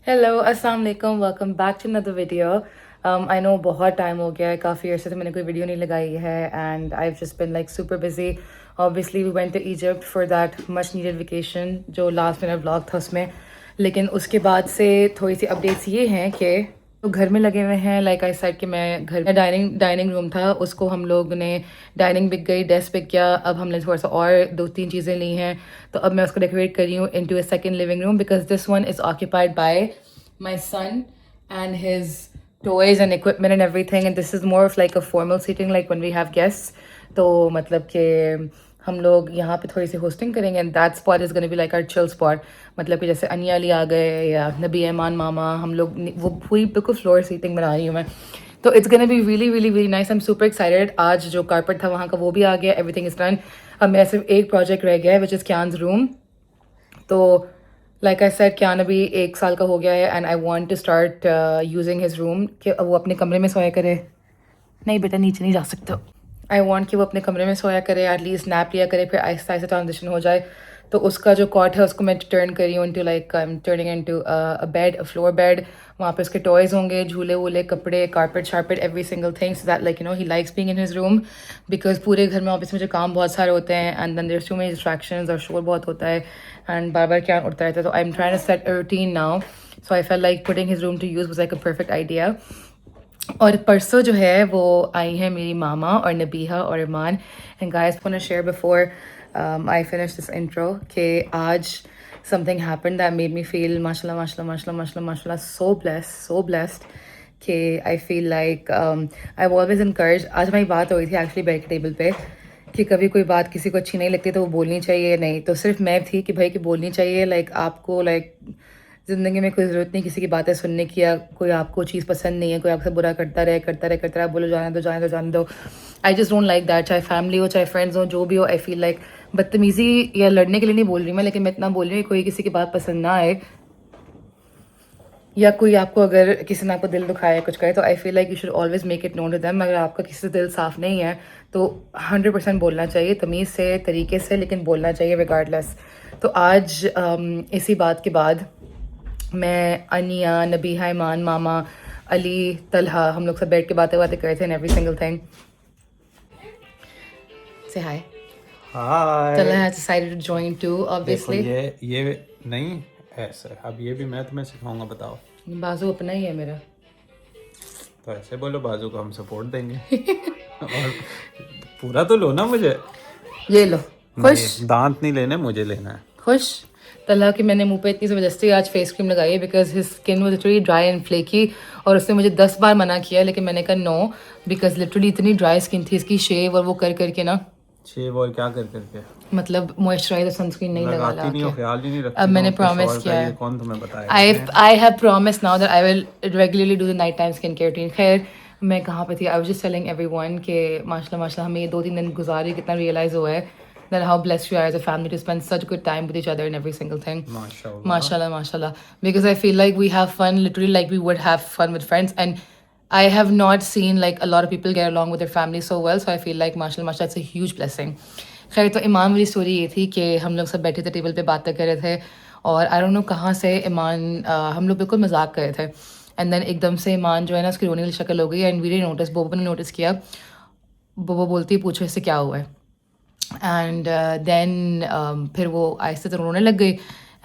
Hello अस्सलाम वालेकुम welcome back to another video. I know बहुत टाइम हो गया है, काफ़ी अर्से से मैंने कोई वीडियो नहीं लगाई है and I have just been like super busy. Obviously we went to Egypt for that much needed vacation जो लास्ट मेरा व्लॉग था उसमें। लेकिन उसके बाद से थोड़ी सी अपडेट्स ये हैं कि तो घर में लगे हुए हैं। लाइक आई सेड कि मैं घर में डाइनिंग रूम था, उसको हम लोग ने डाइनिंग बिक गई, डेस्क बिक गया। अब हमने थोड़ा सा और दो तीन चीज़ें ली हैं, तो अब मैं उसको डेकोरेट कर रही हूँ into a second living room because this one is occupied by my son and his toys and equipment and everything, and this is more of like a formal seating like when we have guests. तो मतलब कि हम लोग यहाँ पे थोड़ी सी hosting करेंगे and that spot is gonna be like our chill spot. मतलब कि जैसे अनिया अली आ गए या नबी एमान मामा, हम लोग वो पूरी बिल्कुल फ्लोर सीटिंग बना रही हूँ मैं। तो it's gonna be really really really nice. I am super excited. आज जो कारपेट था वहाँ का वो भी आ गया, एवरीथिंग इज़ डन। अब मेरा सिर्फ एक प्रोजेक्ट रह गया है विच इज़ क्यान्स रूम। तो लाइक आई सेड क्यान अभी 1 साल का हो गया है and I want to start using his room कि वो अपने कमरे में सोया करे। नहीं बेटा नीचे नहीं जा सकते। आई वांट कि वो अपने कमरे में सोया करे, एटलीस्ट नैप लिया करे, फिर आहिस्ता आहिस्ता ट्रांजिशन हो जाए। तो उसका जो कॉट है उसको मैं टर्न करी हूँ into like I am turning into a bed, a floor bed. वहाँ पे उसके टॉयज़ होंगे, झूले वूले, कपड़े, कारपेट शार्पेट, every single thing, so that like he likes being in his room. Because पूरे घर में ऑब्वियसली मुझे काम बहुत सारे होते हैं and then there too many distractions और शोर बहुत होता है एंड बार बार क्या उठता रहता है। तो I am trying to set a routine now, so I fail like putting his room to use was like a perfect idea. और परसों जो है वो आई हैं मेरी मामा और नबीहा और Iman. And guys want to share before I finish this intro कि आज something happened that made me feel माशाल्लाह माशाल्लाह माशाल्लाह माशाल्लाह माशाल्लाह सो ब्लेस्ड कि I feel like I always encourage. आज हमारी बात हो रही थी एक्चुअली बेड के टेबल पे कि कभी कोई बात किसी को अच्छी नहीं लगती तो वो बोलनी चाहिए। नहीं तो सिर्फ मैं थी कि भाई कि बोलनी चाहिए। लाइक आपको लाइक ज़िंदगी में कोई ज़रूरत नहीं किसी की बातें सुनने की, या कोई आपको चीज़ पसंद नहीं है, कोई आपसे बुरा करता रहे, बोलो जाने दो। I just don't like that. चाहे फैमिली हो, चाहे फ्रेंड्स हो, जो भी हो, आई फील लाइक बदतमीज़ी या लड़ने के लिए नहीं बोल रही मैं, लेकिन मैं इतना बोल रही हूँ कि कोई किसी की बात पसंद ना आए या कोई आपको अगर किसी ने आपको दिल दुखाया कुछ करे, तो I feel like you should always make it known to them. अगर आपका किसी से दिल साफ़ नहीं है तो 100% बोलना चाहिए, तमीज़ से, तरीके से, लेकिन बोलना चाहिए रिगार्डलेस। तो आज इसी बात के बाद मैं, अनिया, नबीहा, ईमान, मामा, अली, तलहा, हम लोग सब बैठ के बातें कर रहे थे and every single thing. Say hi. Talha hi. Has decided to join to देखो ऑब्वियसली। ये नहीं ऐसे, अब ये भी मैं तुम्हें सिखाऊंगा, बताओ। बाजू अपना ही है मेरा। तो ऐसे बोलो, बाजू को हम सपोर्ट देंगे। और पूरा तो लो ना मुझे। ये लो। खुश? नहीं, दांत नहीं लेने, मुझे लेना है। खुश? तलहा कि मैंने मुंह पे इतनी ज़बरदस्ती आज फेस क्रीम लगाई है because his skin was literally dry and flaky. और उसने मुझे 10 बार मना किया लेकिन मैंने कहा नो, बिकॉज लिटरली इतनी ड्राई स्किन थी इसकी, शेव और वो कर करके ना, शेव और क्या कर करके मतलब मॉइस्चराइजर सनस्क्रीन नहीं लगा लगाती ला नहीं के। हो, ख्याल ही नहीं अब रखती तुम मैंने अपने प्रॉमिस शौहर का, किया ये है। कौन तुम्हें बताएगा इसने। I have promised now that I will regularly do the night time skin care routine. खैर मैं कहाँ पे थी? I was just telling everyone कि माशाल्लाह माशाल्लाह हमें ये 2-3 दिन गुजारे कितना रियलाइज़ हुआ है that how blessed we are as a family to spend such good time with each other in every single thing. माशाल्लाह। Mashallah, mashallah. Because I feel like we have fun literally like we would have fun with friends, and I have not seen like a lot of people get along with their family so well. So I feel like mashallah mashallah it's a huge blessing. खैर तो ईमान वाली story ये थी कि हम लोग सब बैठे थे टेबल पे बातें कर रहे थे और आई डोंट नो कहाँ से ईमान हम लोग बिल्कुल मजाक कर रहे थे एंड देन एकदम से ईमान जो है ना उसकी रोने वाली शक्ल हो गई एंड वी डिडंट नोटिस, बोबो ने नोटिस किया। बोबो बोलती है पूछो इससे क्या हुआ है एंड देन फिर वो आहिस्ते से रोने लग गई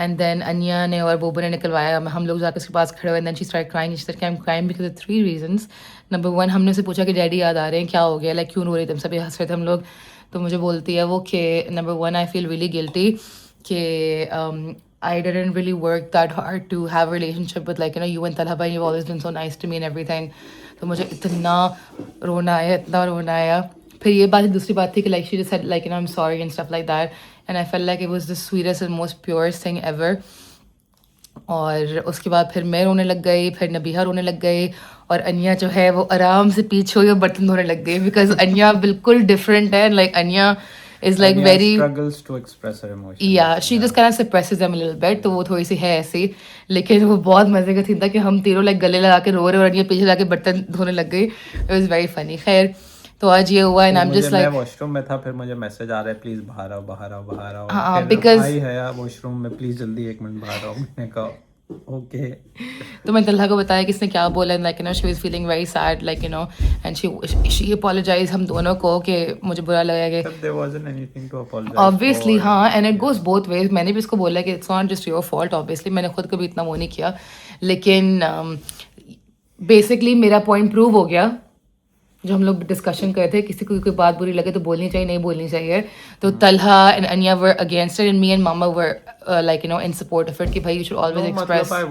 एंड देन अनिया ने और बोबो ने निकलवाया। हम लोग जाकर उसके पास खड़े हुए and then she started crying. She said I am crying because of 3 reasons. Number 1, हमने उसे पूछा कि डैडी याद आ रहे हैं, क्या हो गया, लाइक क्यों रो रही तुम, सभी हंस रहे थे हम लोग। तो मुझे बोलती है वो कि number 1 I feel really guilty कि I didn't really work that hard to have a relationship with like you and Talha bhai, you've always been so nice to me and everything. तो मुझे इतना रोना आया। फिर ये बात दूसरी बात थी कि like she just said like I'm sorry and stuff like that, and I felt like it was the sweetest and most purest thing ever. और उसके बाद फिर मैं रोने लग गई, फिर नबीहा रोने लग गई और अनिया जो है वो आराम से पीछे हुई और बर्तन धोने लग गई बिकॉज अनिया बिल्कुल डिफरेंट है। Like Anya is like Anya very struggles to express her emotions. yeah, she just kind of suppresses them a little bit, तो वो थोड़ी सी है ऐसी। लेकिन वो बहुत मजे का सीन था कि हम तीनों लाइक गले लगा के रो रहे और ये पीछे जाके बर्तन धोने लग गई। It was very funny. खैर तो आज ये हुआ एंड आई एम जस्ट मैं लाइक वॉशरूम में था, फिर मुझे मैसेज आ रहा है प्लीज बाहर आओ बाहर आओ बाहर आओ। हाँ फिर बिकॉज आई है वॉशरूम में, प्लीज जल्दी 1 मिनट बाहर आओ। मैंने कहा ओके तो मैंने तलहा को बताया कि इसने क्या बोला, and like you know she was feeling very sad, like you know, and she apologise हम दोनों को कि मुझे बुरा लगा कि there wasn't anything to apologise obviously, for हाँ, and it goes both ways. मैंने भी इसको बोला कि it's not just your fault, obviously मैंने खुद कभी इतना वो नहीं किया, लेकिन बेसिकली मेरा पॉइंट प्रूव हो गया। जो हम लोग डिस्कशन कर रहे थे, किसी को कोई बात बुरी लगे तो बोलनी चाहिए, नहीं बोलनी चाहिए। तो Talha and Anya were against it, and me and मामा were like you know in support of it कि भाई you should always express. I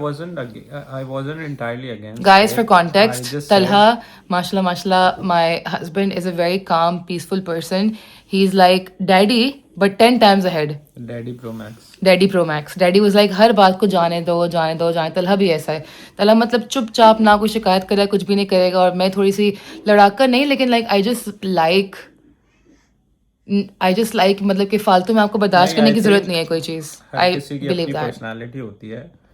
wasn't entirely against Guys, for it. I context, just Talha, said mashallah, my husband is a very calm, peaceful person. He's like daddy, but 10 times ahead. Daddy Pro Max. Daddy pro max. Daddy was like हर बात को जाने दो जाने दो जाने। तलहा भी ऐसा है। तलहा मतलब चुपचाप, ना कोई शिकायत करेगा, कुछ भी नहीं करेगा। और मैं थोड़ी सी लड़ाकर नहीं, लेकिन लाइक आई जस्ट लाइक मतलब कि फालतू में आपको बर्दाश्त नहीं, करने I की जरूरत think नहीं है कोई चीज़। हर आई किसी की बिलीव अपनी दैट। पर्सनालिटी होती है।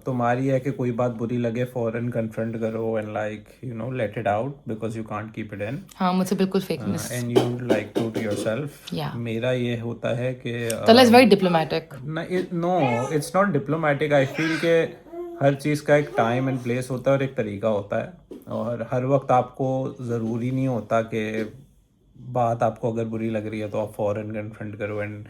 तुम्हारी है कि कोई बात बुरी लगे फौरन कन्फ्रंट करो and like you know let it out because you can't keep it in हाँ, मुझसे बिल्कुल fakeness. And you like to yourself. Yeah. मेरा ये होता है कि Talha is very diplomatic. No it's not diplomatic. I feel के हर चीज़ का एक टाइम एंड प्लेस होता है और एक तरीका होता है, और हर वक्त आपको ज़रूरी नहीं होता कि बात आपको अगर बुरी लग रही है तो आप फौरन कन्फ्रंट करो and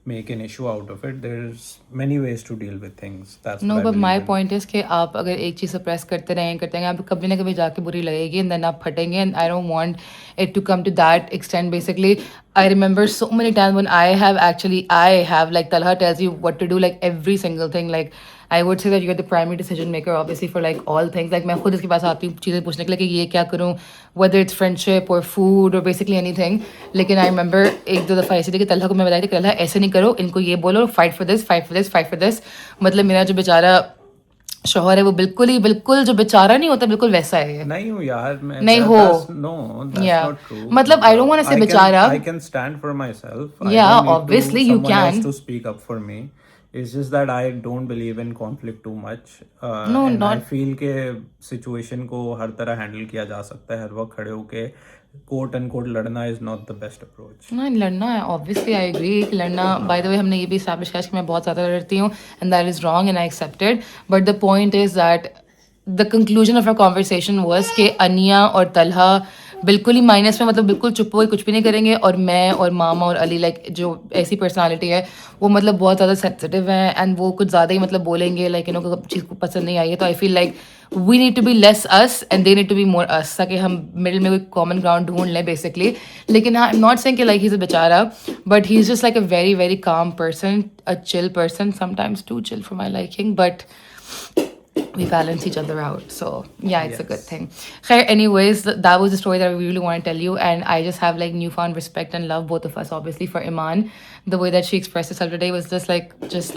make an issue out of it. There is many ways to deal with things. That's no, but my point is कि आप अगर एक चीज़ सप्रेस करते रहेंगे, आप कभी ना कभी जाके बुरी लगेगी, एंड देन आप फटेंगे। And I don't want it to come to that extend. Basically I remember so many times when I have like Talha tells you what to do, like every single thing. Like I would say that you are the primary decision maker obviously for like all things. Like मैं खुद इसके पास आती हूँ चीज़ें पूछने के लिए कि ये क्या करूँ, वेदर इट्स फ्रेंडशिप और फूड और बेसिकली एनीथिंग। लेकिन आई रिमेंबर एक दो दफ़ा ऐसी थी कि तलहा को मैं बताई थी, तलहा ऐसे नहीं करो, इनको ये बोलो, fight for this, fight for this, fight for this. मतलब मेरा जो बेचारा शौहर है वो बिल्कुल जो बेचारा नहीं होता, बिल्कुल वैसा है ये। नहीं हूँ यार मैं। नहीं हो। No that's Yeah. Not true. मतलब I don't wanna say बेचारा। I can stand for myself. Yeah, obviously you someone else can. to speak up for me. It's just that I don't believe in conflict too much. No, and I not- feel के situation को हर तरह handle किया जा सकता है। हर वक्त खड़े होके कोट एंड कोट लड़ना is not the best approach. ना लड़ना है, ऑब्वियसली आई एग्री कि लड़ना। बाय द वे हमने ये भी इस्टेब्लिश किया कि मैं बहुत ज़्यादा लड़ती हूँ, and that is wrong and I accepted. But the point is that the conclusion of our conversation was कि अनिया और तलहा बिल्कुल ही माइनस में, मतलब बिल्कुल चुप हुए कुछ भी नहीं करेंगे। और मैं और मामा और अली लाइक जो ऐसी पर्सनालिटी है वो मतलब बहुत ज़्यादा सेंसिटिव है, एंड वो कुछ ज़्यादा ही मतलब बोलेंगे, लाइक यू नो चीज़ को पसंद नहीं आई है। तो I feel like we need to be less us and they need to be more us, ताकि हम मिडिल में कोई कॉमन ग्राउंड ढूंढ लें बेसिकली। लेकिन हाँ, आई एम नॉट सेइंग कि लाइक ही इज़ अ बेचारा, but he is just like a very very calm person, a chill person, sometimes too chill for my liking, but we balance each other out. So yeah, it's a good thing. Khair, anyways, that was the story that I really want to tell you, and I just have like newfound respect and love, both of us, obviously, for Iman. The way that she expressed herself today was just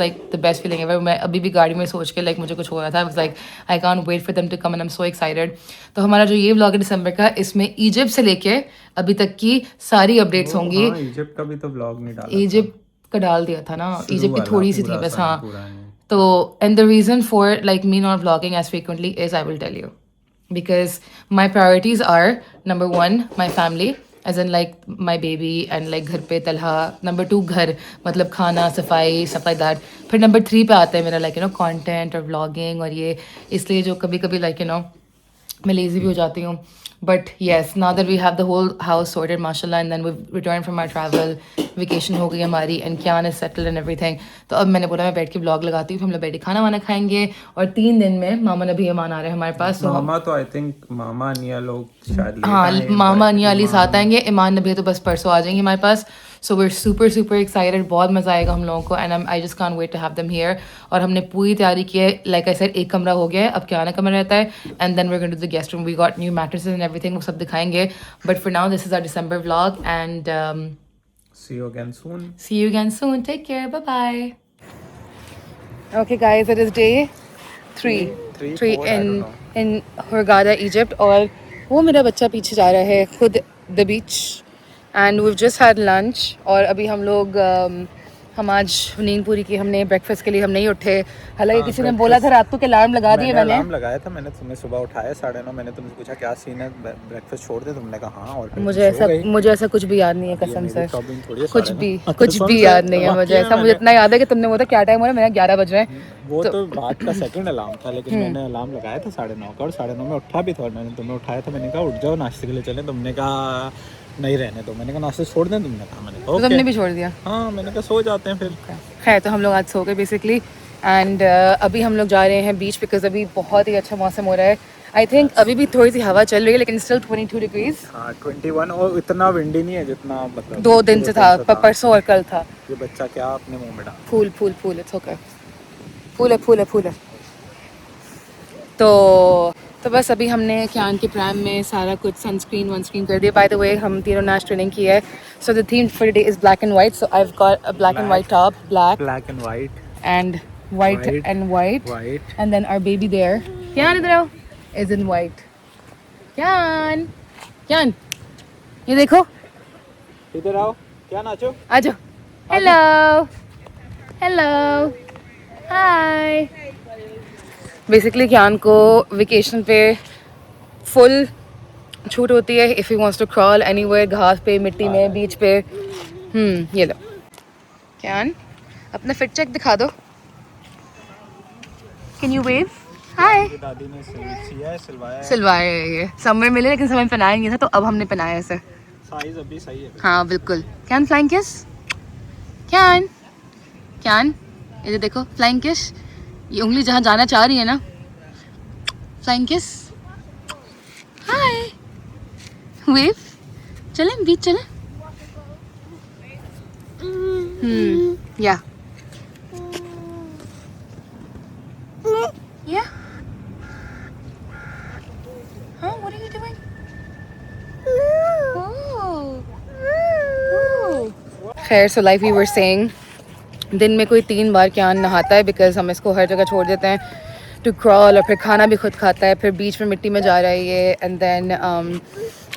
like the best feeling ever. मैं अभी भी गाड़ी में सोच के like मुझे कुछ हो रहा था, I was like I can't wait for them to come and I'm so excited. तो हमारा जो ये vlog है दिसंबर का, इसमें इजिप्ट से लेके अभी तक की सारी अपडेट्स होंगी। इजिप्ट का भी तो व्लॉग नहीं डाला। इजिप्ट का डाल दिया था ना, शुरू इजिप्ट की वाला थोड़ी सी पूरा थी बस। सा हाँ, पूरा नहीं। so, and the reason for like me not vlogging as frequently is, I will tell you, because my priorities are number 1 my family, as in like my baby and like घर पे तलहा, number 2 घर मतलब खाना सफाई stuff like that, फिर number 3 पे आता है मेरा like you know content और vlogging और ये, इसलिए जो कभी कभी like you know मैं lazy भी हो जाती हूँ। But yes, now that we have the whole house sorted, mashallah, and then we've returned from our travel, vacation हो गई हमारी, and Kian is settled and everything, तो अब मैंने बोला मैं बैठ के vlog लगाती हूँ, फिर हम लोग बैठ के खाना वाना खाएंगे, और 3 दिन में मामा नबी ईमान आ रहे हैं हमारे पास। तो मामा तो आई थिंक मामा अनिया लोग शायद लेट हाँ, आए, मामा but अनिया अली ईमान- साथ आएंगे, ईमान नबी तो बस परसों आ जाएंगे हमारे पास। So we are super super excited, बहुत मज़ा आएगा हम लोगों को, and I just can't wait to have them here. और हमने पूरी तैयारी की है, लाइक आई सेड एक कमरा हो गया है, अब क्या आना कमरा रहता है, and then we are going to the guest room, we got new mattresses and everything, वो सब दिखाएंगे। But for now this is our December vlog, and See you again soon. see you again soon. Take care. Bye bye. Okay, guys, it is day 3 Three, four, I don't know. in Hurghada, Egypt. और वो मेरा बच्चा पीछे जा रहा है खुद the beach, and we've just had lunch. और अभी हम लोग हम आज नींद पूरी की हमने, ब्रेकफास्ट के लिए हम नहीं उठे। हालांकि किसी ने बोला था रात को कि अलार्म लगा दिए मैंने। अलार्म लगाया था मैंने, तुम्हें सुबह उठाया 9:30। मैंने तुमसे पूछा क्या सीन है, ब्रेकफास्ट छोड़ दे, तुमने कहा हाँ, और मुझे ऐसा कुछ भी याद नहीं है कसम से, प्रॉब्लम थोड़ी है, कुछ भी याद नहीं है मुझे ऐसा। मुझे इतना याद है कि तुमने बोला क्या टाइम हो रहा है, मेरा 11 बज रहे हैं। वो तो बात का सेकंड अलार्म था, लेकिन मैंने अलार्म लगाया था 9:30 का, और 9:30 में उठा भी था। और मैंने तुम्हें उठाया था, मैंने कहा उठ जाओ नाश्ते के लिए चले, तुमने कहा नहीं रहने दो। मैंने कहा नाश्ते छोड़ दें, तुमने कहा। मैंने कहा तुमने भी छोड़ दिया? हाँ, मैंने कहा सो जाते हैं फिर। खैर, तो हम लोग आज सो गए बेसिकली। एंड अभी हम लोग जा रहे हैं बीच, बिकॉज अभी बहुत ही अच्छा मौसम हो रहा है। आई थिंक अभी भी थोड़ी सी हवा चल रही है, लेकिन स्टिल 22 डिग्रीज। हाँ 21, और इतना विंडी नहीं है जितना मतलब 2 दिन से था, परसों और कल था। ये बच्चा क्या अपने मुंह में डाल, फूल फूल फूल, इट्स ओके, फूल है। तो बस अभी हमने क्यान के प्रैम में सारा कुछ सनस्क्रीन कर दिया। बाय द वे, हम तीनों ने आज ट्रेनिंग की है। So the theme for today is black and white. So I have got a black and white top, black and white, and white, and then our baby there, Kyan, idhar aao, is in white. Kyan, ये देखो, इधर आओ, क्या नाचो, आ जाओ। Hello, हाय। Basically क्यान को vacation पे full छूट होती है if he wants to crawl anywhere, घास पे, मिट्टी में, बीच पे। ये लो क्यान, अपना फिट चेक दिखा दो। Can you wave? Hi. दादी ने सिलवाया है ये। समर मिले लेकिन समर पहनाया नहीं था, तो अब हमने पहनाया इसे। साइज अभी सही है। हाँ बिल्कुल। Can flying kiss? Can? इधर देखो, flying kiss। ये उंगली जहाँ जाना चाह रही है ना, flying kiss। Hi. Wave। चलें बीच चलें। Yeah. Yeah. Huh? What are you doing? खैर, so like we were saying, दिन में कोई 3 बार क्यान नहाता है, बिकॉज हम इसको हर जगह छोड़ देते हैं टू क्रॉल, और फिर खाना भी खुद खाता है, फिर बीच में मिट्टी में जा रहा है ये, एंड देन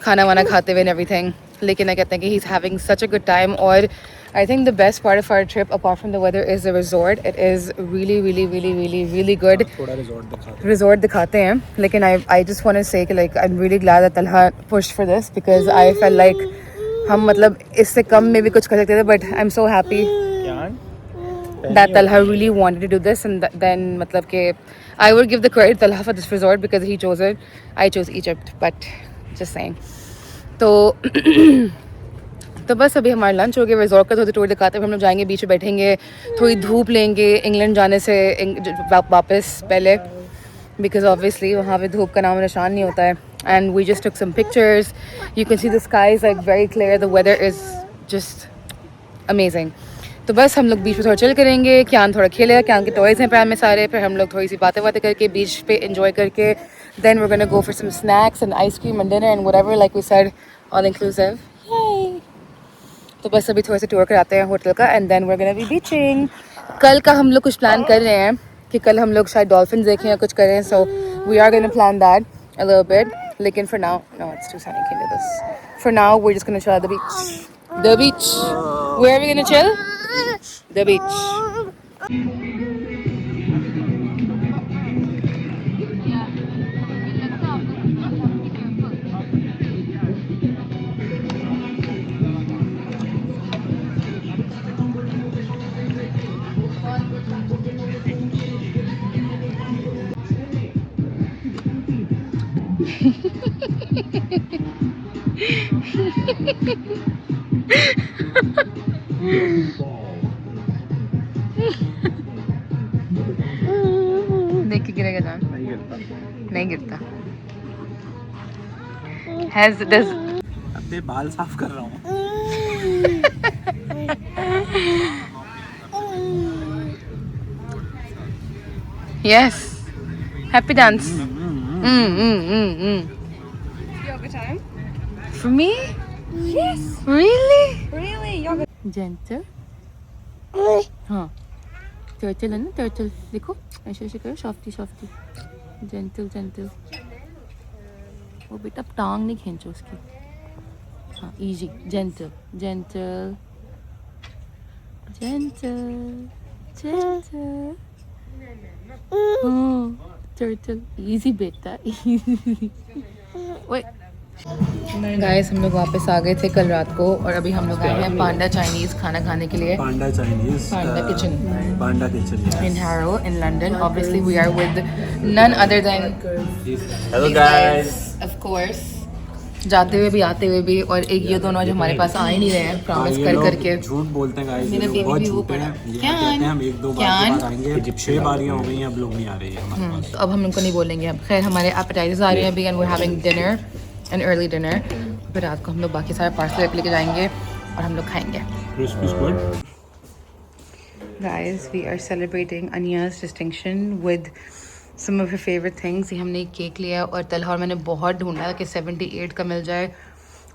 खाना वाना खाते हुए एंड एवरीथिंग। लेकिन मैं कहते हैं कि he is having such a good time. और I think the best part of our trip apart from the weather is the resort. It is really good. थोड़ा रिजॉर्ट दिखाते हैं, लेकिन I just want to say कि like I am really glad that Talha pushed for this, because I fail like हम मतलब इससे कम में भी कुछ कर सकते थे, but I am so happy that Talha really wanted to do this, and then मतलब कि I would give the credit Talha for this resort because he chose it. I chose Egypt, but just saying. तो बस अभी हमारा lunch हो गया, resort का थोड़ी टूर दिखाते हैं। हम लोग जाएंगे बीच में, बैठेंगे, थोड़ी धूप लेंगे इंग्लैंड जाने से वापस पहले, बिकॉज ऑब्वियसली वहाँ पे धूप का नाम निशान नहीं होता है। And we just took some pictures. You can see the sky is like very clear, the weather is just amazing. तो बस हम लोग बीच में थोड़ा चिल करेंगे, क्यान थोड़ा खेलेगा, क्यान के टॉयज़ हैं पैर में सारे, फिर हम लोग थोड़ी सी बातें करके बीच पे एंजॉय करके, then we are gonna go for some snacks and ice cream and dinner and whatever, like we said, all inclusive. तो बस अभी थोड़ा सा टूर कराते हैं होटल का, and then we are gonna be beaching. कल का हम लोग कुछ प्लान कर रहे हैं कि कल हम लोग शायद डॉल्फिन देखें या कुछ करें, so we are gonna plan that a little bit. लेकिन for now, no it's too sunny, can do this. For now we are just gonna chill at the beach. The beach. Where are we gonna chill? The beach. देख के गिरेगा जान? नहीं गिरता। अपने बाल साफ कर रहा हूँ। Yes. Happy dance. Yoga time? For me? Yes. Really? Yoga. Gentle. हाँ, turtle है ना, turtle देखो, ऐसे ऐसे करो, सॉफ्टी gentle। वो बेटा टांग नहीं खींचो उसकी। हाँ, easy, gentle, Gentle, gentle. Oh, turtle. Easy beta. Easy. Wait. Guys हम लोग वापस आ गए थे कल रात को और अभी हम लोग आए हैं पांडा चाइनीज खाना खाने के लिए. Panda Chinese. Panda kitchen. Panda kitchen. Yes. In Harrow, in London. Obviously, we are with none other than Hello these guys, of course. जाते हुए भी आते हुए भी और एक ये दोनों जो हमारे पास आ ही नहीं रहे हैं प्रॉमिस कर करके. झूठ बोलते हैं गाइस. मेरे ये लोग बेबी बहुत भी वो झूठे हैं. ये क्या कहते हैं हम एक दो बार क्या के बाद आएंगे. 6 बारियां हो गई हैं अब लोग नहीं आ रहे हैं हमारे पास. तो अब हम उनको नहीं बोलेंगे. अब खैर हमारे appetizers आ रहे हैं अभी and we're having dinner, an early dinner. फिर रात को हम लोग बाकी सारे पार्सल लेके जाएंगे और हम लोग खाएंगे. Crispy squid. Guys, we are celebrating Anya's distinction with some of her favorite things. ये हमने एक केक लिया और तलहा और मैंने बहुत ढूंढा कि 78 का मिल जाए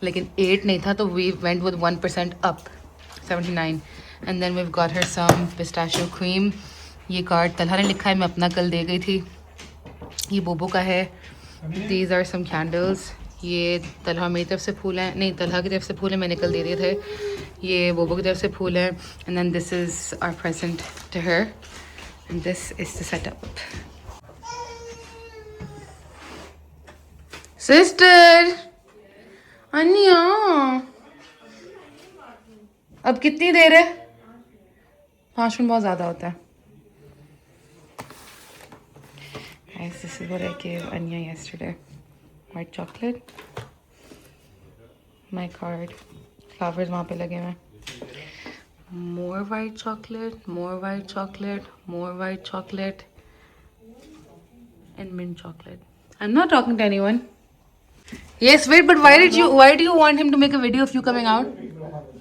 लेकिन 8 नहीं था तो we went with 1% up 79 and then we've got her some pistachio cream. ये कार्ड तलहा ने लिखा है मैं अपना कल दे गई थी. ये बोबो का है. These are some candles. ये तलहा मेरी तरफ से फूल हैं नहीं तलहा की तरफ से फूल हैं मैंने कल दे दिए थे. ये बोबो की तरफ से फूल हैं and then this is our present to her and this is the setup. Sister अन्या अब कितनी देर है? 5 मिनट बहुत ज़्यादा होता है. Guys, this is what I gave Anya yesterday. White chocolate. My card. Flowers वहाँ पे लगे हुए. More white chocolate. More white chocolate. More white chocolate. And mint chocolate. I'm not talking to anyone. Yes, wait, but why do you want him to make a video of you coming out?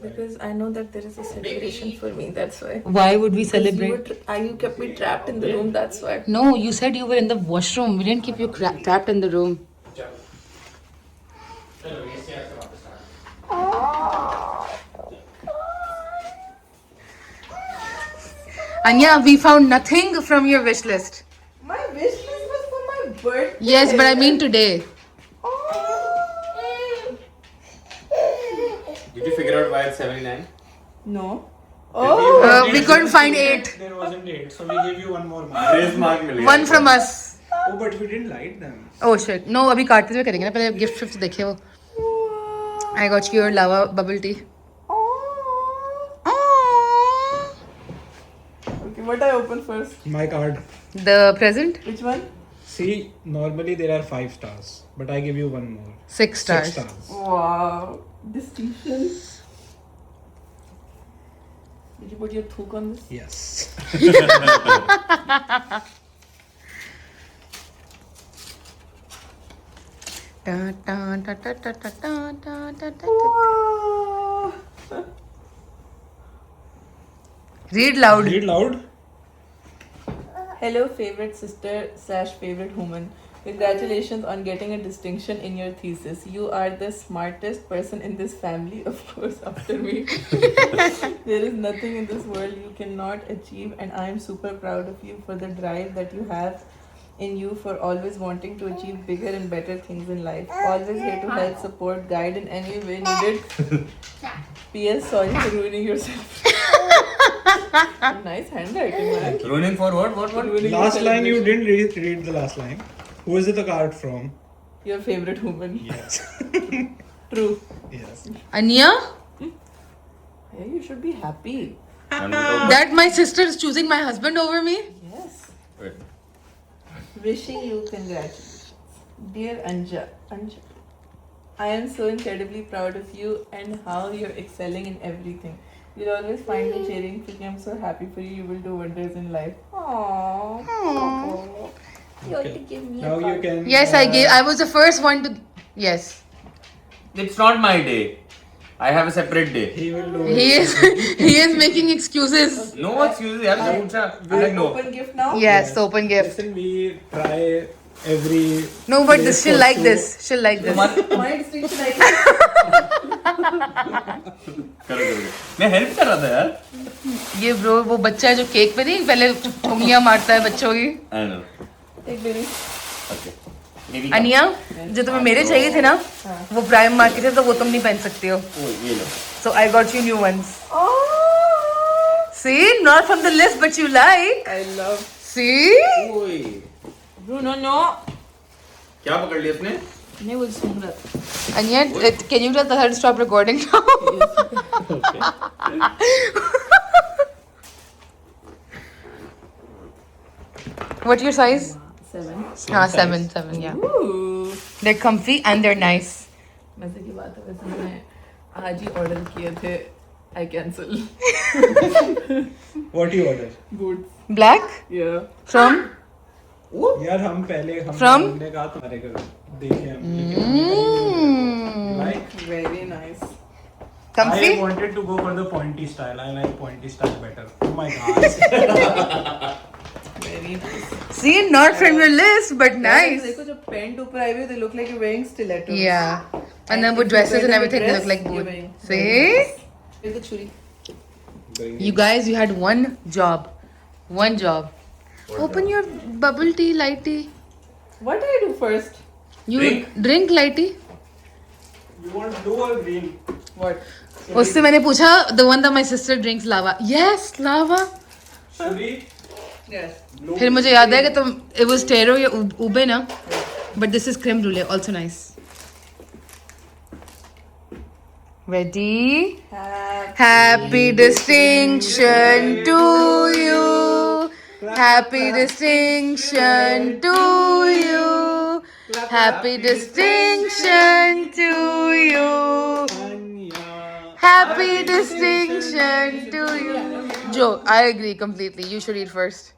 Because I know that there is a celebration for me, that's why. Why would we You, celebrate? you kept me trapped in the room, that's why. No, you said you were in the washroom. We didn't keep you trapped in the room. Anya, we found nothing from your wish list. My wish list was for my birthday. Yes, but I mean today. Did you figure out why it's 79? No. We couldn't find 8. There wasn't 8, so we gave you one more mark. Grace mark मिल गया. One from us. Oh, but we didn't light them. Oh shit. No, अभी काटते हुए करेंगे ना. पहले gift shift देखे वो. I got you your lava bubble tea. Okay, what I open first? My card. The present? Which one? See, normally there are 5 stars, but I give you one more. 6 stars. 6 stars. Wow. Distinction. Did you put your thook on this? Yes. Da, da, da, da, da, da, da, da, da, da. Wow. Read loud. Read loud. Hello, favorite sister / favorite woman. Congratulations on getting a distinction in your thesis. You are the smartest person in this family, of course, after me. There is nothing in this world you cannot achieve, and I am super proud of you for the drive that you have in you for always wanting to achieve bigger and better things in life. Always here to help, support, guide in any way needed. P.S. Sorry for ruining yourself. Nice handwriting, man. Ruining for what? Ruining your Last line you celebration. didn't read the last line. Who is it the card from? Your favorite woman. Yes. True. Yes. Anya, Yeah, you should be happy. that my sister is choosing my husband over me? Yes. Wait. Wishing you congratulations. Dear Anja, I am so incredibly proud of you and how you're excelling in everything. You'll always find me cheering for you. I'm so happy for you. You will do wonders in life. Aww. You have to give me Now a you card. can. Yes, I gave. I was the first one to. Yes. It's not my day. I have a separate day. He will do He it. is. He is making excuses. No excuses. यार मैं पूछा. I like no. Open gift now? Yes, open gift. Listen, we try every. No, but place she'll for like two- this. She'll like this. My distinction like करो. मैं help कर रहा था यार. ये ब्रो वो बच्चा है जो केक पे नहीं पहले ठोंगियां मारता है बच्चों की. I know. Take baby. Okay. Maybe. अनिया जो तुम्हें मेरे चाहिए थे ना वो प्राइम मार्केट है तो वो तुम नहीं पहन सकती हो. Oh, ये लो. So I got you new ones. Oh. See, not from the list, but you like. I love. See? ओए Bruno, no. क्या पकड़ लिया इसने मैं वो सुन रहा था. And yet, can you tell her to stop recording now? What's your size? 7. हाँ, 7, yeah. Ooh. They're comfy and they're nice. मजे की बात है वैसे मैंने आज ही ऑर्डर किए थे. I cancel. What you order? Boots. Black? Yeah. From? यार हम पहले From? हमने कहा तुम्हारे घर देखे हम like Very nice. Comfy? I wanted to go for the pointy style. I like pointy style better. Oh my god. Very nice. See, not from your list, but nice. देखो जब पैंट ऊपर आई हुई they look like you're wearing stilettos. Yeah. And then if with you dresses wear and them with everything, they dress, look like you're boots. wearing- See? देखो छुरी. You guys, you had one job. One job. Open your bubble tea, light tea. What do I do first? You drink light tea? You want blue or green? What? उससे मैंने पूछा the one that my sister drinks lava. Yes, lava. Shuri? Yes. फिर मुझे याद है कि तुम it was taro या ube ना, but this is creme brulee, also nice. Ready? Happy distinction to you. Happy distinction to you. Happy distinction to you. Happy distinction to you. Joe, I agree completely. You should eat first.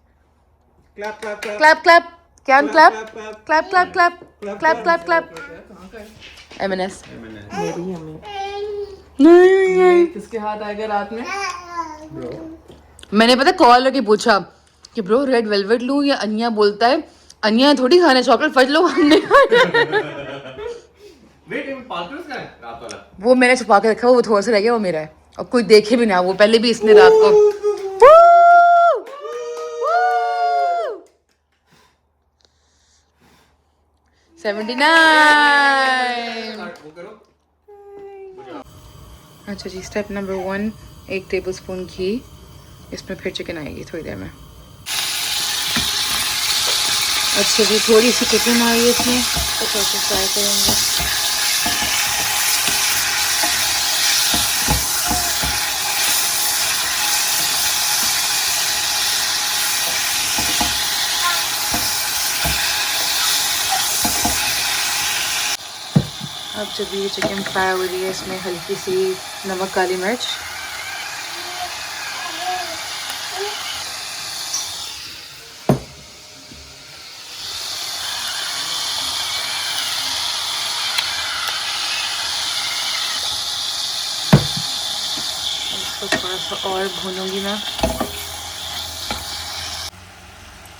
Clap, clap, clap. Clap, clap. Can clap. clap, clap. Clap, clap, clap. Clap, clap, clap. M&S. Very yummy. नहीं किसके हाथ आएगा रात में? मैंने पता call करके पूछा कि ब्रो रेड वेलवेट लूं या अन्या बोलता है अन्या थोड़ी खाना चॉकलेट फज लो हमने वेट ये पार्टनर्स का है रात वाला वो मैंने छुपा के रखा वो थोड़ा सा रह गया वो मेरा है और कोई देखे भी ना वो पहले भी इसने रात को वो करो अच्छा जी स्टेप नंबर 1 1 टेबलस्पून घी इसमें फिर चिकन आएगी थोड़ी देर में अच्छा जी थोड़ी सी चिकन आई है इसमें तो थोड़ा सा फ्राई करेंगे अब जब ये चिकन फ्राई हो रही है इसमें हल्की सी नमक काली मिर्च इसको थोड़ा सा और भूनूंगी मैं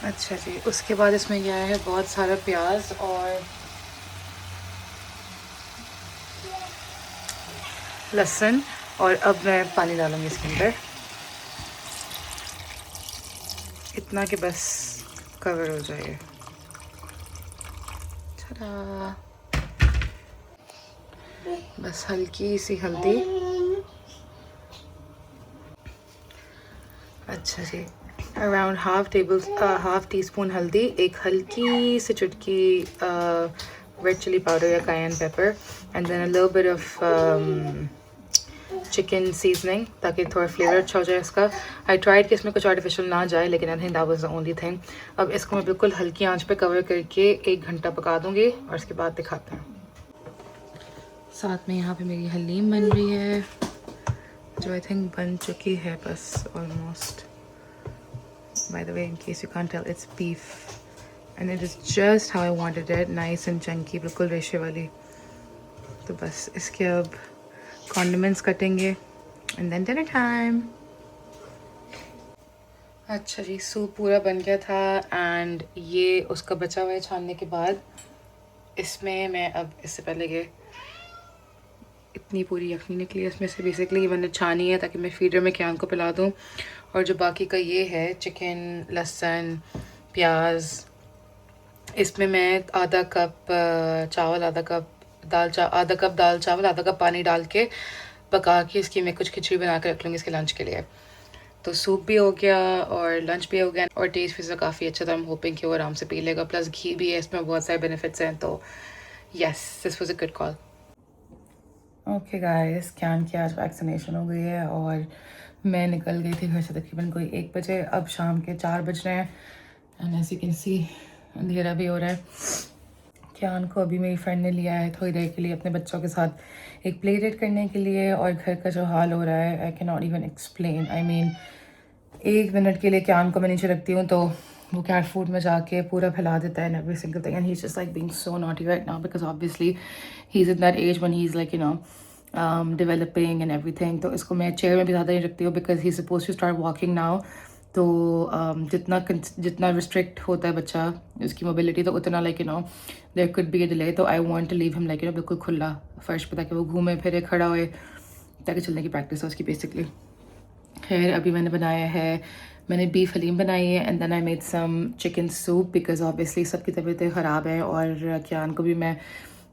अच्छा जी उसके बाद इसमें गया है बहुत सारा प्याज और लहसुन और अब मैं पानी डालूंगी इसके अंदर इतना कि बस कवर हो जाए Ta-da! बस हल्की सी हल्दी अच्छा जी अराउंड हाफ टी स्पून हल्दी एक हल्की सी चुटकी रेड चिली पाउडर या cayenne pepper and then a little bit of chicken seasoning ताकि थोड़ा फ्लेवर अच्छा हो जाए इसका आई ट्राइड कि इसमें कुछ आर्टिफिशियल ना जाए लेकिन I think that was the only thing अब इसको मैं बिल्कुल हल्की आंच पे कवर करके 1 घंटा पका दूंगी और इसके बाद दिखाते हैं साथ में यहाँ पे मेरी हलीम बन रही है जो आई थिंक बन चुकी है बस almost by the way in case you can't tell it's beef and it is just how I wanted it nice and chunky बिल्कुल रेशे वाली तो बस इसके अब कॉन्डिमेंट्स कटेंगे एंड देन डिनर टाइम अच्छा जी सूप पूरा बन गया था एंड ये उसका बचा हुआ है छानने के बाद इसमें मैं अब इससे पहले के इतनी पूरी यखनी निकली है इसमें से बेसिकली ये मैंने छानी है ताकि मैं फीडर में क्यान को पिला दूँ और जो बाकी का ये है चिकन लहसुन प्याज इसमें मैं आधा कप चावल आधा कप दाल चावल आधा कप पानी डाल के पका के इसकी मैं कुछ खिचड़ी बना के रख लूँगी इसके लंच के लिए तो सूप भी हो गया और लंच भी हो गया और टेस्ट भी काफ़ी अच्छा था। आई एम होपिंग कि वो आराम से पी लेगा, प्लस घी भी है इसमें, बहुत सारे बेनिफिट्स हैं। तो yes, this was a good call. Okay guys, can की आज वैक्सीनेशन हो गई है और मैं निकल गई थी घर से तकरीबन कोई 1 बजे। अब शाम के 4 बज रहे हैं and as you can see अंधेरा भी हो रहा है। क्यान को अभी मेरी फ्रेंड ने लिया है थोड़ी देर के लिए अपने बच्चों के साथ एक प्ले डेट करने के लिए, और घर का जो हाल हो रहा है I can not even explain. I mean 1 minute के लिए क्यान को मैं नीचे रखती हूँ तो वो कैट फूड में जाके पूरा फैला देता है, every single thing, and he is just like being so naughty right now because obviously he is in that age when he is like developing and everything. तो इसको मैं चेयर में भी ज़्यादा नहीं रखती हूँ because he suppose to start walking now. तो जितना रिस्ट्रिक्ट होता है बच्चा उसकी मोबिलिटी, तो उतना there could be a delay. तो I want to leave him बिल्कुल खुला फर्श पे, ताकि वो घूमे फिरे खड़ा होए, ताकि चलने की प्रैक्टिस हो उसकी बेसिकली। खैर अभी मैंने बीफ हलीम बनाई है and then I made some chicken soup because obviously सबकी तबीयतें ख़राब हैं, और क्यान को भी मैं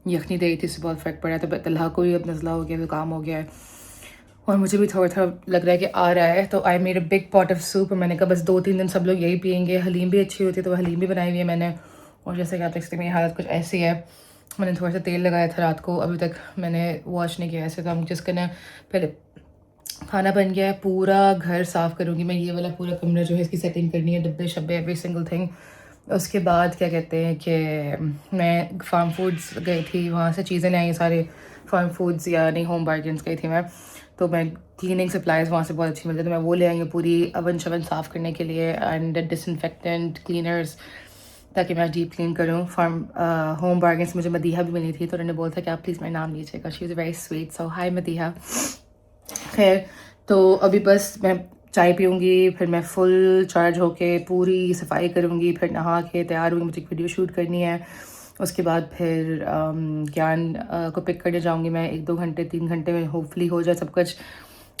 यखनी दे रही थी, उससे बहुत फ़र्क पड़ा। तो तलहा को भी अब नज़ला हो गया, ज़ुकाम हो गया है, और मुझे भी थोड़ा थोड़ा लग रहा है कि आ रहा है। तो I made a big pot of soup, और मैंने कहा बस 2-3 दिन सब लोग यही पियेंगे। हलीम भी अच्छी होती है तो हलीम भी बनाई हुई है मैंने। और जैसे कि आप देख सकते हैं मेरी हालत कुछ ऐसी है, मैंने थोड़ा सा तेल लगाया था रात को, अभी तक मैंने वॉश नहीं किया ऐसे। तो हम जिसका ना पहले खाना बन गया है, पूरा घर साफ़ करूँगी मैं। ये वाला पूरा कमरा जो है इसकी सेटिंग करनी है, डब्बे शब्बे एवरी सिंगल थिंग। उसके बाद क्या कहते हैं कि मैं फार्म फूड्स गई थी, वहाँ से चीज़ें नहीं आई सारे फार्म फूड्स या नहीं होम बार्गेन्स गई थी मैं। तो मैं क्लीनिंग सप्लाईज़ वहाँ से बहुत अच्छी मिलती है, तो मैं वो ले आई हूँ पूरी अवन शवन साफ़ करने के लिए, एंड डिसइंफेक्टेंट क्लीनर्स, ताकि मैं डीप क्लीन करूँ। होम बार्गेन्स मुझे मदीहा भी मिली थी, तो उन्होंने बोला था कि आप प्लीज़ मेरा नाम लीजिएगा। शी इज़ वेरी स्वीट, सो हाय मदीहा। खैर तो अभी बस मैं चाय पीऊँगी, फिर मैं फुल चार्ज होके पूरी सफाई करूँगी, फिर नहा के तैयार होंगी, मुझे एक वीडियो शूट करनी है। उसके बाद फिर ज्ञान को पिक करने जाऊँगी मैं 1-2 घंटे 3 घंटे में, होपफुली हो जाए सब कुछ,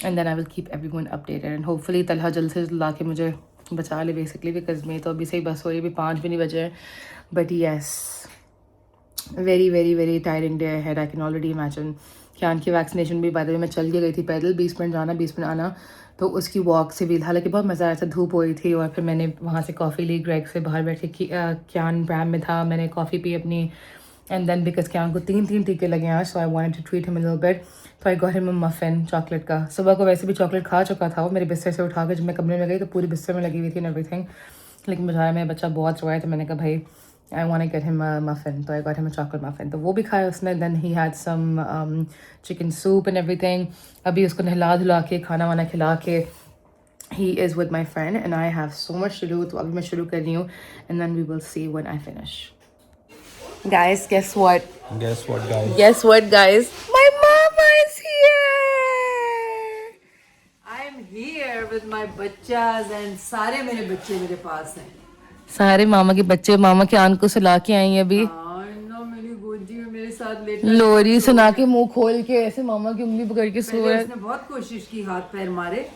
and then I will keep everyone updated, and hopefully Talha जल्द से जल्द ला के मुझे बचा ले बेसिकली, बिकॉज मैं तो अभी से ही बस हो रही है, अभी 5 भी नहीं बजे हैं। But yes, very very very tiring day है, आई कैन ऑलरेडी इमेजिन। क्यान की वैक्सीनेशन भी बाय द वे मैं चल के गई थी पैदल, 20 मिनट जाना 20 मिनट आना, तो उसकी वॉक से भी हालांकि बहुत मज़ा आया था, धूप हो रही थी। और फिर मैंने वहाँ से कॉफ़ी ली, ग्रेग से बाहर बैठे क्यान ब्रैम में था, मैंने कॉफ़ी पी अपनी, एंड देन बिकॉज क्यान को 3 टीके लगे आज, so I wanted to treat him a little bit, तो I got him a muffin chocolate का। सुबह को वैसे भी चॉकलेट खा चुका था वो, मेरे बिस्तर से उठा के जब मैं कमरे में गई तो पूरी बिस्तर में लगी हुई थी एंड एवरीथिंग, लेकिन मुझे मेरा बच्चा बहुत रोया, तो मैंने कहा भाई I want to get him a muffin, तो I got him a chocolate muffin, तो वो भी खाया उसने। then he had some chicken soup and everything। अभी उसको नहला धुला के खाना वाना खिला के he is with my friend and I have so much to do, तो अभी मैं शुरू कर रही हूँ, and then we will see when I finish। Guys, guess what? Guess what guys? Guess what, guys? My mama is here! I'm here with my बच्चास and सारे मेरे बच्चे मेरे पास हैं। सारे मामा के बच्चे मामा के आन को सुला के आई हैं अभी, ना मेरी गोदी में मेरे साथ लेटा लोरी सुना के मुंह खोल के ऐसे मामा की उंगली पकड़ के सो रहा है। उसने बहुत कोशिश की हाथ पैर मारे,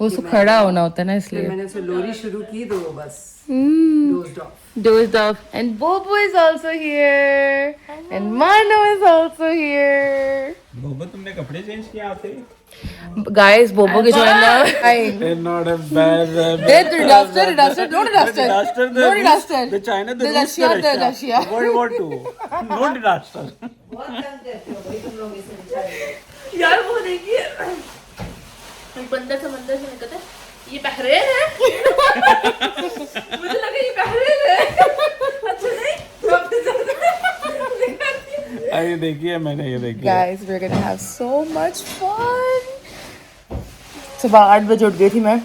वो उसको खड़ा होना होता है ना, फिर इसलिए मैंने उसे लोरी शुरू की तो वो बस dozed off। dozed off। And Bobo is also here, and Mano is also here। बोबो तुमने कपड़े चेंज किए आते? Guys, Bobo की जो है ना, Not a bad. duster, no duster, no duster, The China, the the Russia, Russia। World War II. No disaster. यार वो देखिए बंदर समंदर से निकलता है, ये बहरीन है। मुझे लगा ये बहरीन है। अच्छा नहीं, ये देखिए मैंने ये देखिए। Guys, we're gonna have so much fun। सुबह 8 बजे उठ गई थी मैं,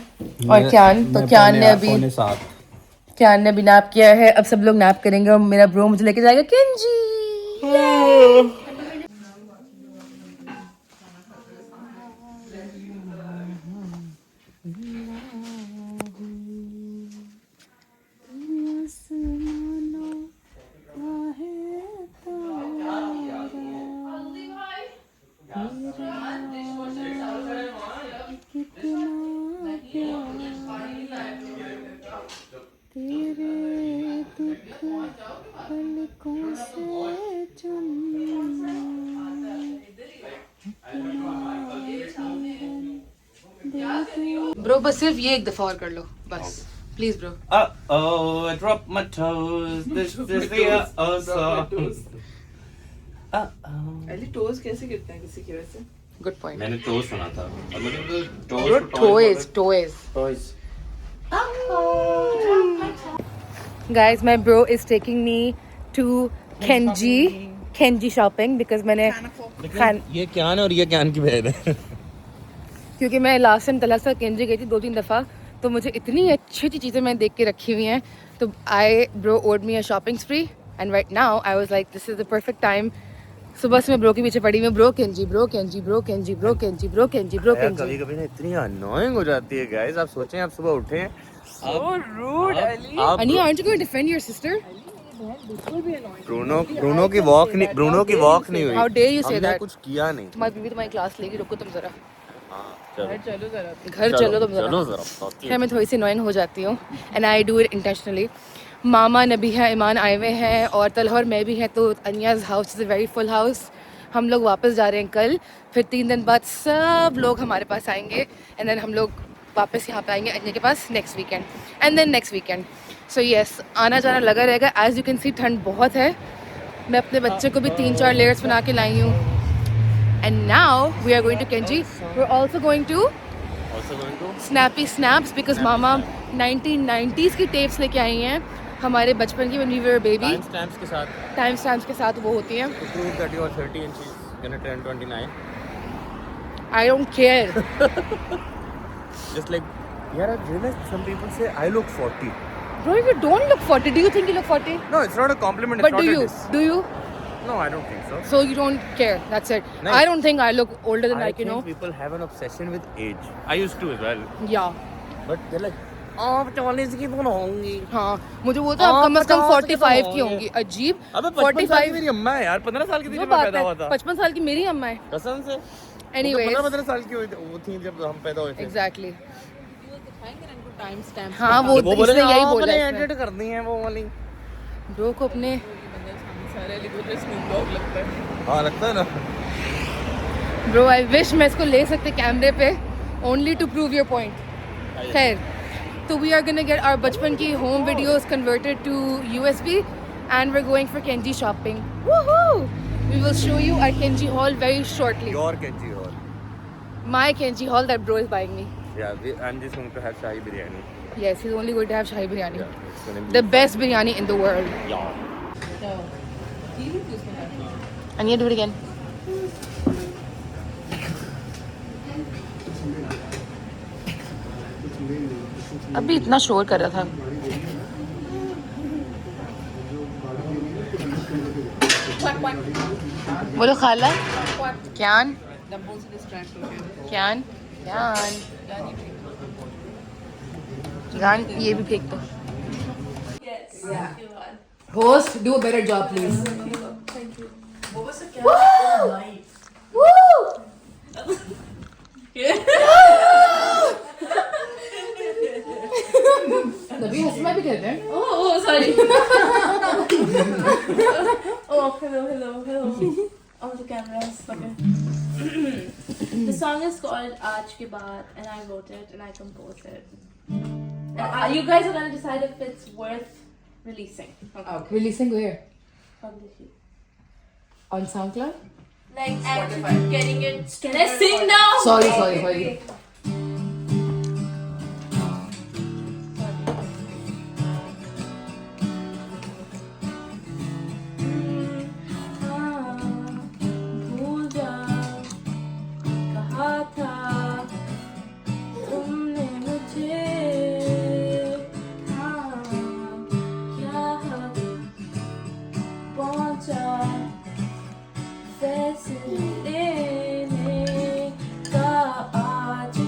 और क्यान ने अभी नैप किया है। अब सब लोग नैप करेंगे और मेरा ब्रो मुझे लेके जाएगा किंजी। ब्रो बस सिर्फ ये एक दफा और कर लो बस please bro. Uh-oh, I dropped my toes. This is the uh-oh song. Uh-oh. Ali toes कैसे गिरते हैं किसी की वजह से? Good point. मैंने टोज सुना था और मुझे तो bro toes toys. Guys, my bro is taking me to Kenji shopping because मैंने ये क्यान और ये क्यान की भेद है. क्योंकि मैं लास्ट टाइम तला से केंजी गई थी 2-3 दफ़ा तो मुझे इतनी अच्छी अच्छी चीज़ें मैंने देख के रखी हुई हैं तो I bro owed me a shopping spree and right now I was like this is the perfect time. सुबह से मैं ब्रो के पीछे पड़ी हुई हूँ. ब्रो केंजी ब्रो केंजी ब्रो केंजी ब्रो केंजी ब्रो केंजी ब्रो केंजी. कभी कभी ना इतनी अननोइंग हो जाती है गाइस. आप सोचें आप सुबह उठे So rude, Ali. Anya, aren't you going to defend your sister? Bruno की वॉक नहीं हुई. How dare you say हमने that? कुछ किया नहीं. तुम्हारी बीवी तुम्हारी क्लास लेगी. रुको तुम जरा चलो चलो जरा. घर चलो तुम जरा. खैर मैं थोड़ी सी annoying हो जाती हूँ and I do it intentionally. मामा नबीहा ईमान आए हुए हैं और तलहा और मैं भी हैं तो Anya's house is a very full house. हम लोग वापस जा रहे हैं कल. फिर 3 दिन बाद सब लोग हमारे पास आएंगे एंड देन हम लोग वापस यहाँ पे आएंगे अन्या के पास next weekend and then next weekend. So yes आना जाना लगा रहेगा. एज यू कैन सी ठंड बहुत है. मैं अपने बच्चे को भी 3-4 लेयर्स बना के लाई हूँ. And now we are going to Kenji. We are also going to snappy snaps because मामा 1990s की टेप्स लेके आई हैं हमारे बचपन की. when we were a baby time stamps के साथ वो होती हैं. I don't care. Just like, yeah, I realized some people say I look 40. Bro, you don't look 40. Do you think you look 40? No, it's not a compliment. But it's do not you? a diss. Do you? No, I don't think so. So you don't care. That's it. No. I don't think I look older than I like you think know. people have an obsession with age. I used to as well. Yeah. But they're like, आप 40 की तो होंगी. हाँ मुझे वो तो कम से कम 45 की होंगी. अजीब. अबे 55 साल की मेरी अम्मा है यार. 15 साल की थी जो जब मैं बात पैदा हुआ था. है 55 साल की मेरी अम्मा है. कसम से. Anyways. 15 साल की वो थी जब हम पैदा हुए थे. Exactly. Time stamp. हाँ वो इसने यही बोला है. एडिट कर दी हैं वो वाली. ब्रो को अपने सारे अली को स्क्रीन डॉग लगता है. हाँ लगता है ना. ब्रो आई विश मैं इसको ले सकते कैमरे पे only to prove your point. खैर तो we are gonna get our बचपन की home videos converted to USB and we are going for Kenji shopping. Woohoo. We will show you our Kenji hall very shortly. Your Kenji hall. My Kenji hall that bro is buying me. Yeah, I'm just going to have Shahi biryani. Yes, he's only going to have Shahi biryani. Yeah, it's gonna be The best biryani in the world. Yeah. And you do it again. अभी इतना शोर कर रहा था. बोलो खाला. क्यान. डब्बों से डिस्ट्रैक्ट हो गया. क्यान. क्यान. क्यान ये भी फेंक दो. Host, do a better job, please. तभी हंसना भी कहते हैं. Oh, sorry. Oh, hello. On the cameras. Okay. The song is called Aaj Ke Baad and I wrote it and I composed it. You guys are gonna decide if it's worth releasing. Releasing where? Publicly. On SoundCloud? Like actually getting it. Can I sing now? Sorry. भूल जा कहा था तुमने मुझे क्या हक पहुंचा फैसले लेने का आज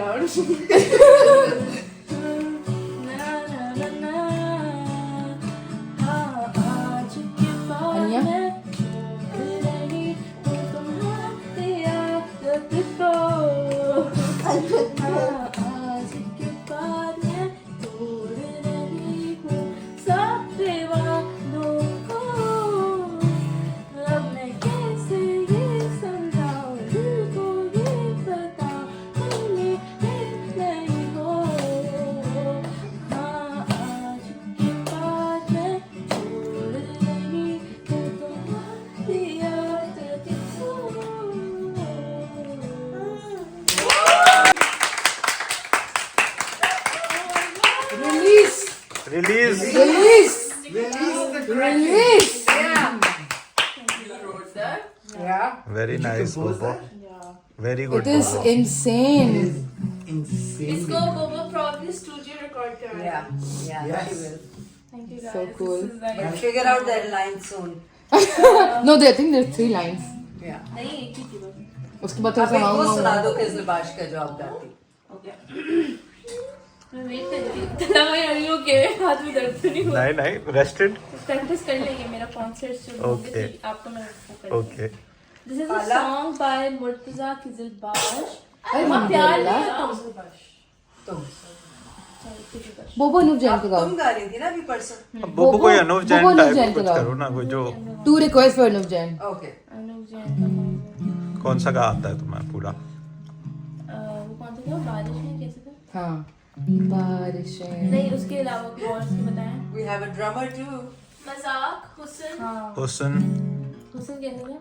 around. Na na na na. आज के बाद Anya? मैं छोड़ रही हूँ तुम्हारी आदत को. आज के बाद मैं छोड़ रही हूँ सब वादों को. अब मैं कैसे ये समझाऊं दिल को ये बताऊं तुम मेरे नहीं हो. हाँ आज के बाद मैं छोड़ रही हूँ तुम्हारी आदत को. Release. Release. Release! Yeah. Very nice, Bobo. Very good. It is Bobo. insane. इसको बोबो probably studio record कर रहा है. Yeah. She will. Thank you guys. So cool. This is like We'll figure out that line soon. No, I think there's 3 lines. Yeah. नहीं एक ही थी बस. उसके बाद थोड़ा अभी सा वो मांगो. सुना दो किस लिबाश का जवाब गाती. Okay. मैं वेट कर रही थी. मैं अभी ओके हाथ में दर्द तो नहीं हुआ. नहीं, rested. प्रैक्टिस कर लेंगे मेरा कॉन्सर्ट शुरू होगा. Okay. आपको मैं वो कर Okay. This is a song by Murtaza Kizilbash. अल्हम्दुलिल्लाह. प्यार नहीं तुम बोबो अनूप जैन का गाओ. तुम गा रही थी ना अभी परसों. बोबो कोई अनूप जैन बोबो अनूप टाइप जैन कुछ का गाओ. करो ना, कोई जो 2 requests for Anoop Jain. Okay. अनुज जैन का song है. कौन सा गा आता है तुम्हें पूरा? वो कौन सा था बारिश में कैसे था. हाँ. बारिशें. नहीं उसके अलावा कोई और से बताएं. We have a drummer too. मजाक हुसन. हाँ हुसन. हुसन कैसे था.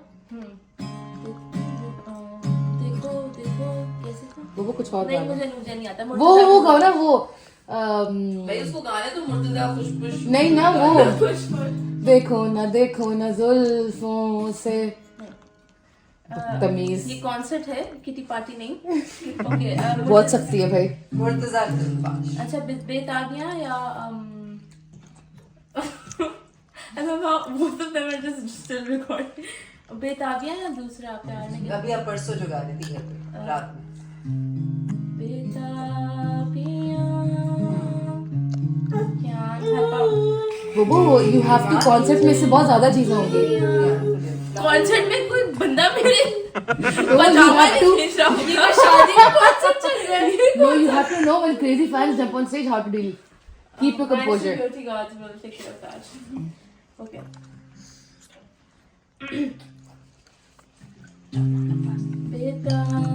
देखो देखो कैसे था. बोबो कुछ और नहीं गाओ. मुझे अनुज जैन नहीं आता. वो गाओ ना वो. भाई उसको गाने तो मुर्तजा खुशबुश. नहीं ना वो. देखो ना जुल्फों से. तमीज. ये कॉन्सर्ट है किटी पार्टी नहीं. ओके बहुत सख्ती है भाई. मुर्तजा दिलबाश. अच्छा बेताबियां या I don't know both of them are just still recording. बेताबियां या दूसरा प्यार नहीं. अभी आप परसों जो गा रही थी घर पे रात में. बेताबियां क्या था. बोबो you have to concert में से बहुत ज्यादा चीजें होंगी. कॉन्सर्ट में कोई बंदा मेरे you have to. शादी का कॉन्सर्ट चल रहा है. No, you have to know when crazy fans jump on stage how to deal. Keep your composure. Security guards will take care of that. Okay.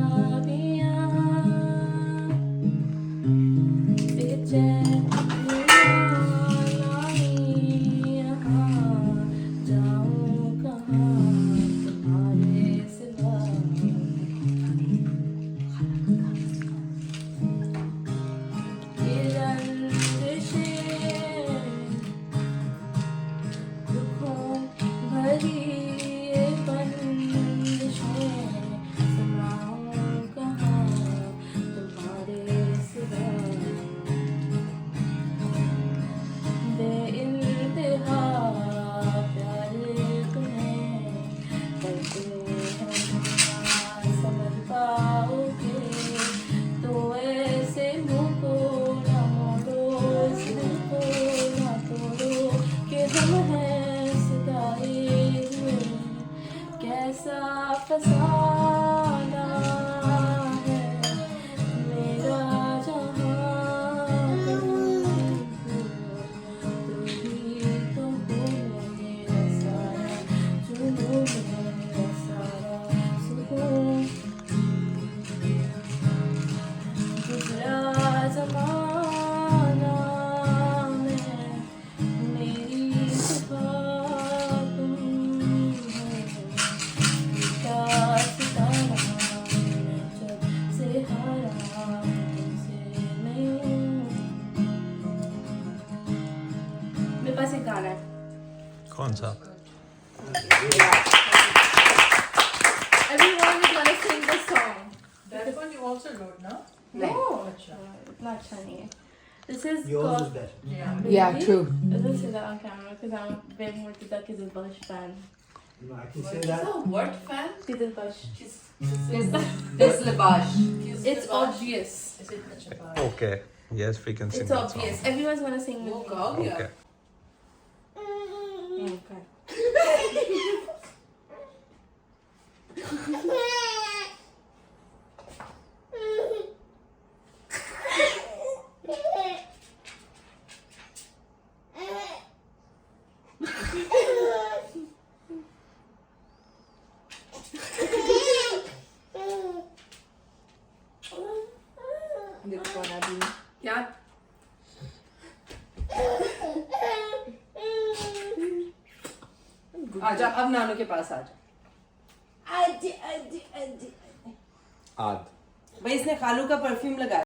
बेताबियां बेचैन यहाँ जाऊँ कहाँ तुम्हारे सिवा. ये रंजिशें दुखों भरी ये बंदिशें समाऊं कहाँ तुम्हारे सिवा. बेइंतहा प्यार तुम्हें करते हैं ना समझ पाओगे तो ऐसे मुँह को ना मोड़ो इस दिल को ना तोड़ो कि हम हैं सताए हुए. कैसा फसाना है मेरा जहाँ तुम ही तो हो मेरा सारा जुनून मेरा सारा सुकून. गुजरा ज़माना में मेरी सुबह तुम हो. क्या सितारा मैं जब से हारा तुमसे नहीं हूँ. मेरे पास एक गाना है. कौन सा? Everyone is gonna sing this song. That one you also wrote, no? No, इतना अच्छा नहीं है. This is called. Yeah, true. I don't say that on camera because I'm a big Murtaza Kizilbash fan. What fan? She's in Bush. Fizzlebash. It's obvious. Okay. Yes, we can sing It's that obvious. song. Everyone's gonna sing with me. Okay. देखो अभी क्या? आजा अब नानू के पास आजा। आद भाई इसने खालू का परफ्यूम लगाया।